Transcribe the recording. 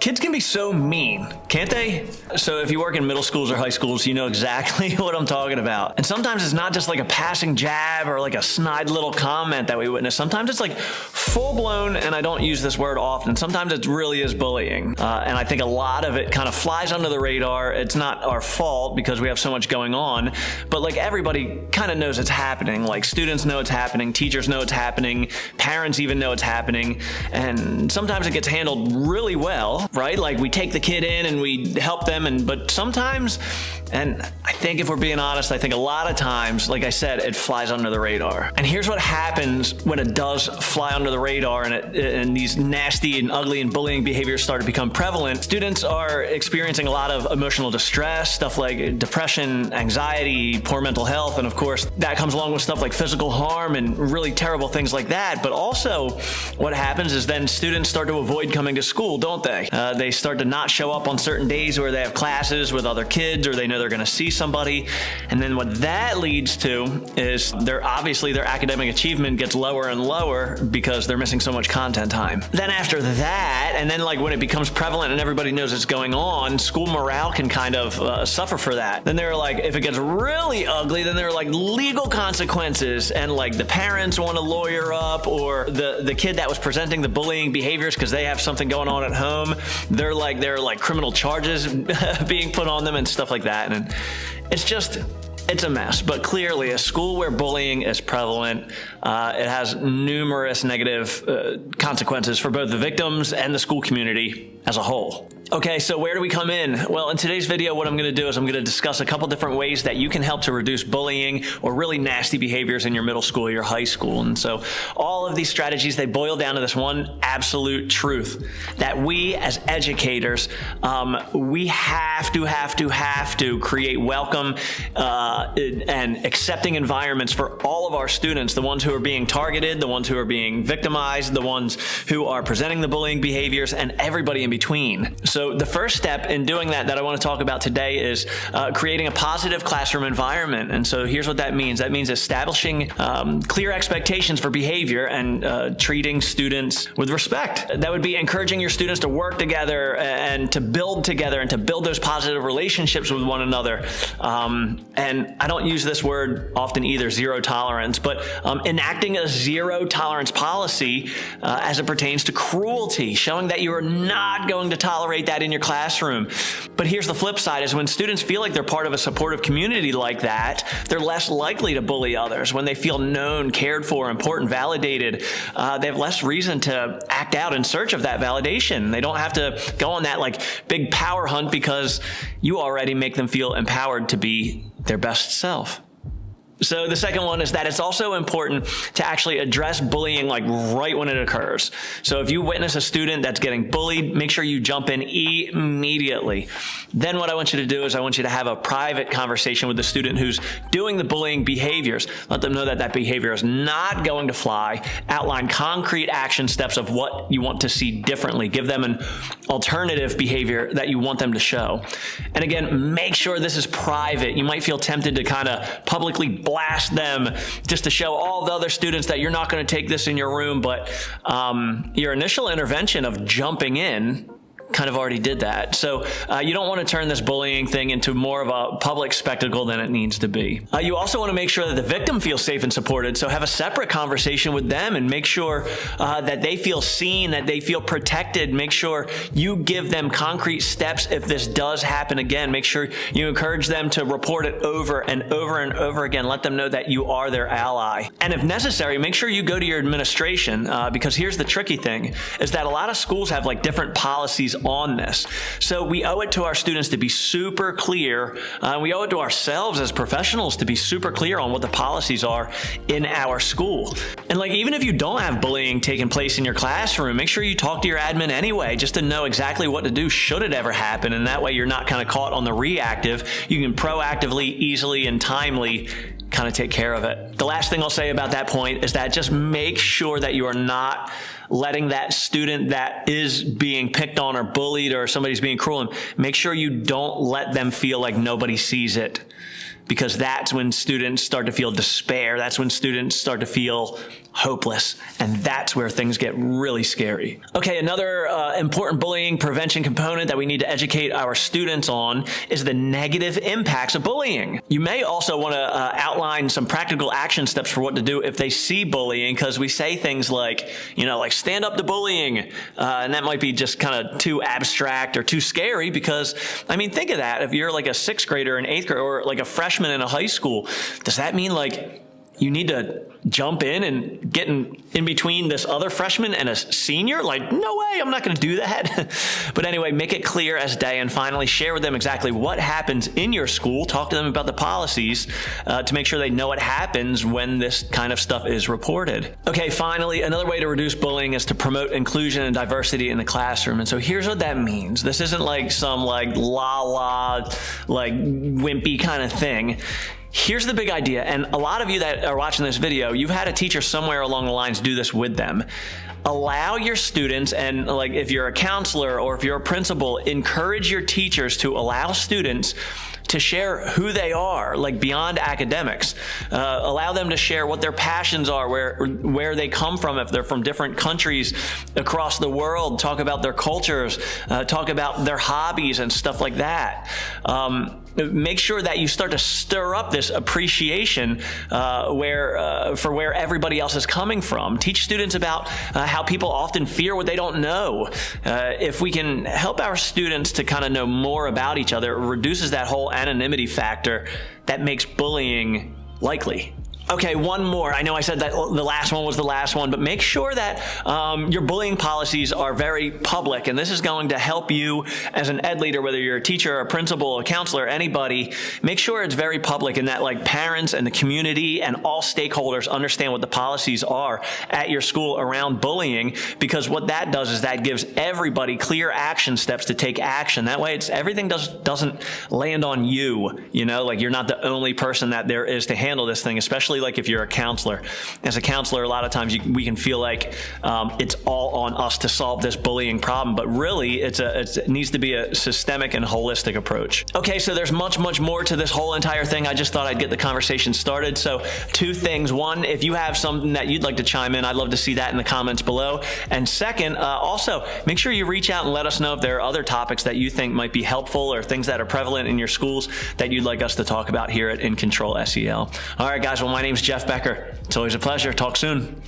Kids can be so mean, can't they? So if you work in middle schools or high schools, you know exactly what I'm talking about. And sometimes it's not just like a passing jab or like a snide little comment that we witness. Sometimes it's like full-blown, and I don't use this word often, sometimes it really is bullying. And I think a lot of it kind of flies under the radar. It's not our fault because we have so much going on, but like everybody kind of knows it's happening. Like students know it's happening, teachers know it's happening, parents even know it's happening, and sometimes it gets handled really well, right? Like we take the kid in and we help them, but sometimes, and I think if we're being honest, I think a lot of times, like I said, it flies under the radar. And here's what happens when it does fly under the radar and these nasty and ugly and bullying behaviors start to become prevalent. Students are experiencing a lot of emotional distress, stuff like depression, anxiety, poor mental health, and of course that comes along with stuff like physical harm and really terrible things like that. But also what happens is then students start to avoid coming to school, don't they? They start to not show up on certain days where they have classes with other kids or they know they're going to see somebody. And then what that leads to is their academic achievement gets lower and lower because they're missing so much content time. Then after that, and then like when it becomes prevalent and everybody knows it's going on, school morale can kind of suffer for that. Then they're like, if it gets really ugly, then there are like legal consequences, and like the parents want to lawyer up, or the kid that was presenting the bullying behaviors because they have something going on at home, there are like criminal charges being put on them and stuff like that. And it's a mess. But clearly, a school where bullying is prevalent, it has numerous negative consequences for both the victims and the school community as a whole. Okay, so where do we come in? Well, in today's video, what I'm going to do is I'm going to discuss a couple different ways that you can help to reduce bullying or really nasty behaviors in your middle school or your high school. And so all of these strategies, they boil down to this one absolute truth, that we as educators, we have to create welcome and accepting environments for all of our students, the ones who are being targeted, the ones who are being victimized, the ones who are presenting the bullying behaviors, and everybody in between. So the first step in doing that I want to talk about today is creating a positive classroom environment. And so here's what that means. That means establishing clear expectations for behavior and treating students with respect. That would be encouraging your students to work together and to build together and to build those positive relationships with one another. And I don't use this word often either, zero tolerance, but enacting a zero tolerance policy as it pertains to cruelty, showing that you are not going to tolerate that in your classroom. But here's the flip side, is when students feel like they're part of a supportive community like that, they're less likely to bully others. When they feel known, cared for, important, validated, they have less reason to act out in search of that validation. They don't have to go on that like big power hunt because you already make them feel empowered to be their best self. So the second one is that it's also important to actually address bullying like right when it occurs. So if you witness a student that's getting bullied, make sure you jump in immediately. Then what I want you to do is I want you to have a private conversation with the student who's doing the bullying behaviors. Let them know that that behavior is not going to fly. Outline concrete action steps of what you want to see differently. Give them an alternative behavior that you want them to show. And again, make sure this is private. You might feel tempted to kind of publicly blast them just to show all the other students that you're not going to take this in your room, but your initial intervention of jumping in kind of already did that. So you don't want to turn this bullying thing into more of a public spectacle than it needs to be. You also want to make sure that the victim feels safe and supported. So have a separate conversation with them and make sure that they feel seen, that they feel protected. Make sure you give them concrete steps if this does happen again. Make sure you encourage them to report it over and over and over again. Let them know that you are their ally. And if necessary, make sure you go to your administration because here's the tricky thing, is that a lot of schools have like different policies on this. So we owe it to our students to be super clear. We owe it to ourselves as professionals to be super clear on what the policies are in our school. And like, even if you don't have bullying taking place in your classroom, make sure you talk to your admin anyway, just to know exactly what to do should it ever happen. And that way you're not kind of caught on the reactive. You can proactively, easily, and timely kind of take care of it. The last thing I'll say about that point is that just make sure that you are not letting that student that is being picked on or bullied or somebody's being cruel, and make sure you don't let them feel like nobody sees it, because that's when students start to feel despair. That's when students start to feel hopeless. And that's where things get really scary. Okay, another important bullying prevention component that we need to educate our students on is the negative impacts of bullying. You may also want to outline some practical action steps for what to do if they see bullying, because we say things like, like stand up to bullying, and that might be just kind of too abstract or too scary because, think of that. If you're like a sixth grader, an eighth grader, or like a freshman in a high school, does that mean like you need to jump in and get in between this other freshman and a senior? Like, no way, I'm not going to do that. But anyway, make it clear as day, and finally share with them exactly what happens in your school. Talk to them about the policies to make sure they know what happens when this kind of stuff is reported. Okay, finally, another way to reduce bullying is to promote inclusion and diversity in the classroom. And so here's what that means. This isn't like some like la-la, like wimpy kind of thing. Here's the big idea, and a lot of you that are watching this video, you've had a teacher somewhere along the lines do this with them. Allow your students, and like if you're a counselor or if you're a principal, encourage your teachers to allow students to share who they are, like beyond academics. Allow them to share what their passions are, where they come from, if they're from different countries across the world, talk about their cultures, talk about their hobbies and stuff like that. Make sure that you start to stir up this appreciation for where everybody else is coming from. Teach students about how people often fear what they don't know. If we can help our students to kind of know more about each other, it reduces that whole anonymity factor that makes bullying likely. Okay, one more. I know I said that the last one was the last one, but make sure that your bullying policies are very public, and this is going to help you as an ed leader, whether you're a teacher, a principal, a counselor, anybody. Make sure it's very public and that like parents and the community and all stakeholders understand what the policies are at your school around bullying, because what that does is that gives everybody clear action steps to take action. That way everything doesn't land on you, like you're not the only person that there is to handle this thing, especially like if you're a counselor. As a counselor, a lot of times we can feel like it's all on us to solve this bullying problem, but really it needs to be a systemic and holistic approach. Okay, so there's much more to this whole entire thing. I just thought I'd get the conversation started. So two things. One, if you have something that you'd like to chime in, I'd love to see that in the comments below. And second, also make sure you reach out and let us know if there are other topics that you think might be helpful or things that are prevalent in your schools that you'd like us to talk about here at In Control SEL. All right, guys, well, my name's Jeff Becker. It's always a pleasure. Talk soon.